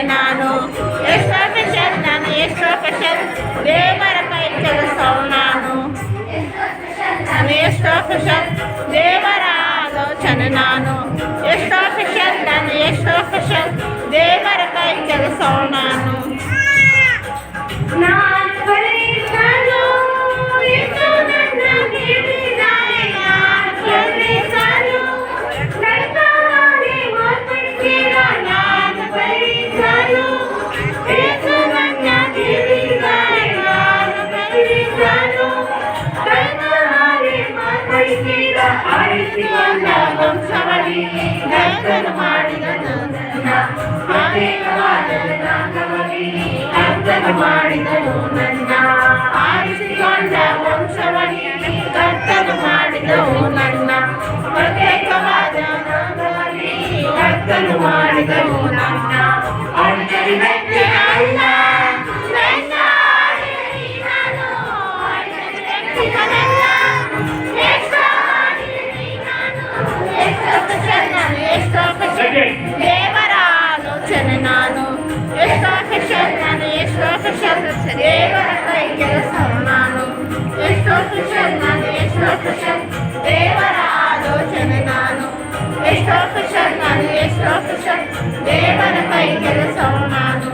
ನಾನು ಎಷ್ಟೋ ಸ್ಪೆಷಲ್ ದೇವರ ಕೈ ಕೆಲಸವು ನಾನು ಎಷ್ಟೋ ಸ್ಪೆಷಲ್ ದೇವರ ಆಲೋಚನೆ ನಾನು ಎಷ್ಟೋ ಸ್ಪೆಷಲ್ ದೇವರ ಕೈ ಕೆಲಸವು ನಾನು ಮಾಡಿದನು ನನ್ನ ಆರಿಸಿಕೊಂಡ ವಂಶವನಿ ಕರ್ತನು ಮಾಡಿದವು ನನ್ನ ಪ್ರತ್ಯೇಕವಾದ ಕರ್ತನು ಮಾಡಿದವು ನನ್ನ ಅಲ್ಲ ದೇವರ ಆಲೋಚನೆ ನಾನು ಎಷ್ಟೋ ಸ್ಪೆಷಲ್ ದೇವರ ಕೈ ಕೆಲಸ ನಾನು ಎಷ್ಟೋ ಸ್ಪೆಷಲ್ ದೇವರ ಆಲೋಚನೆ ನಾನು ಎಷ್ಟೋ ಸ್ಪೆಷಲ್ ದೇವರ ಕೈ ಕೆಲಸ ನಾನು